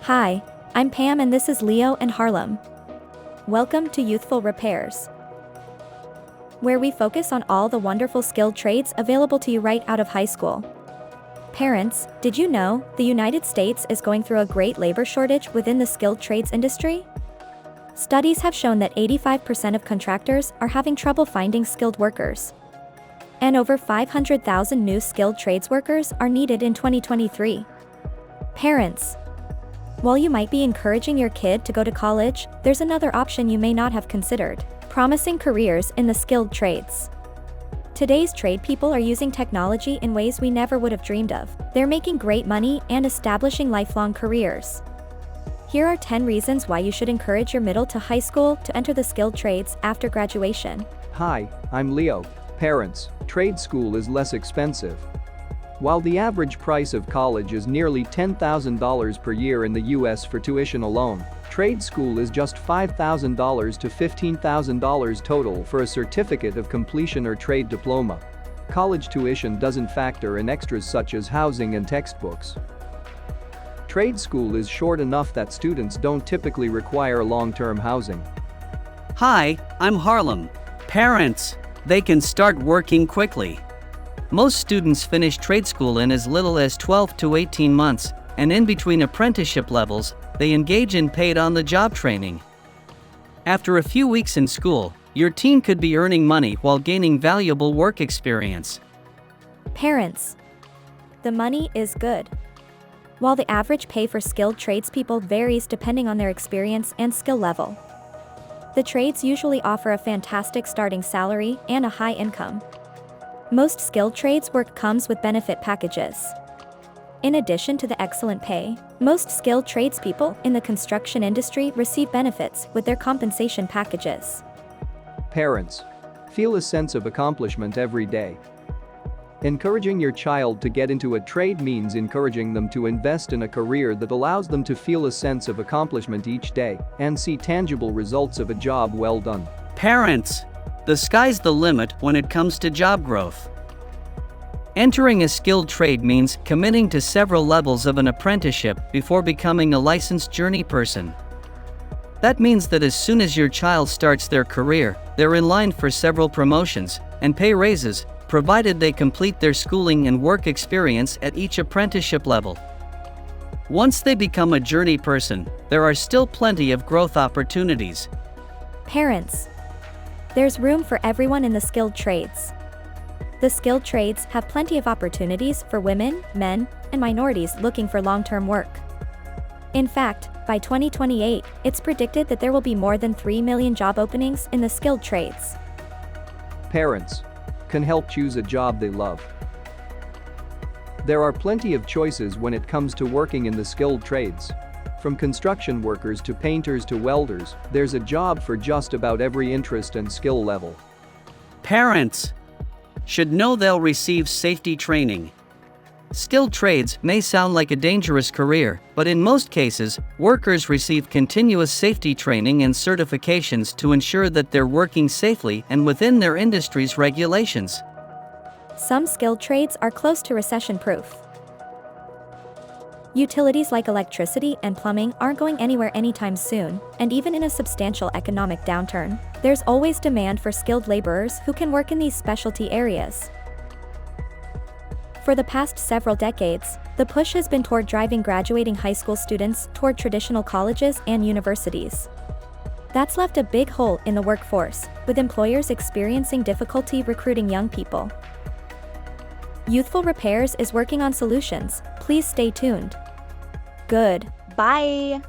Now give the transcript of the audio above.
Hi, I'm Pam and this is Leo and Harlem. Welcome to Youthful Repairs, where we focus on all the wonderful skilled trades available to you right out of high school. Parents, did you know the United States is going through a great labor shortage within the skilled trades industry? Studies have shown that 85% of contractors are having trouble finding skilled workers. And over 500,000 new skilled trades workers are needed in 2023. Parents, while you might be encouraging your kid to go to college, there's another option you may not have considered: promising careers in the skilled trades. Today's trade people are using technology in ways we never would have dreamed of. They're making great money and establishing lifelong careers. Here are 10 reasons why you should encourage your middle to high school to enter the skilled trades after graduation. Hi, I'm Leo. Parents, trade school is less expensive. While the average price of college is nearly $10,000 per year in the US for tuition alone, trade school is just $5,000 to $15,000 total for a certificate of completion or trade diploma. College tuition doesn't factor in extras such as housing and textbooks. Trade school is short enough that students don't typically require long-term housing. Hi, I'm Harlem. Parents, they can start working quickly. Most students finish trade school in as little as 12 to 18 months, and in between apprenticeship levels, they engage in paid-on-the-job training. After a few weeks in school, your teen could be earning money while gaining valuable work experience. Parents, the money is good. While the average pay for skilled tradespeople varies depending on their experience and skill level, the trades usually offer a fantastic starting salary and a high income. Most skilled trades work comes with benefit packages. In addition to the excellent pay, most skilled tradespeople in the construction industry receive benefits with their compensation packages. Parents, feel a sense of accomplishment every day. Encouraging your child to get into a trade means encouraging them to invest in a career that allows them to feel a sense of accomplishment each day and see tangible results of a job well done. Parents, the sky's the limit when it comes to job growth. Entering a skilled trade means committing to several levels of an apprenticeship before becoming a licensed journey person. That means that as soon as your child starts their career, they're in line for several promotions and pay raises, provided they complete their schooling and work experience at each apprenticeship level. Once they become a journey person, there are still plenty of growth opportunities. Parents, there's room for everyone in the skilled trades. The skilled trades have plenty of opportunities for women, men, and minorities looking for long-term work. In fact, by 2028, it's predicted that there will be more than 3 million job openings in the skilled trades. Parents can help choose a job they love. There are plenty of choices when it comes to working in the skilled trades. From construction workers to painters to welders, there's a job for just about every interest and skill level. Parents should know they'll receive safety training. Skilled trades may sound like a dangerous career, but in most cases, workers receive continuous safety training and certifications to ensure that they're working safely and within their industry's regulations. Some skilled trades are close to recession-proof. Utilities like electricity and plumbing aren't going anywhere anytime soon, and even in a substantial economic downturn, there's always demand for skilled laborers who can work in these specialty areas. For the past several decades, the push has been toward driving graduating high school students toward traditional colleges and universities. That's left a big hole in the workforce, with employers experiencing difficulty recruiting young people. Youthful Repairs is working on solutions. Please stay tuned. Good. Bye.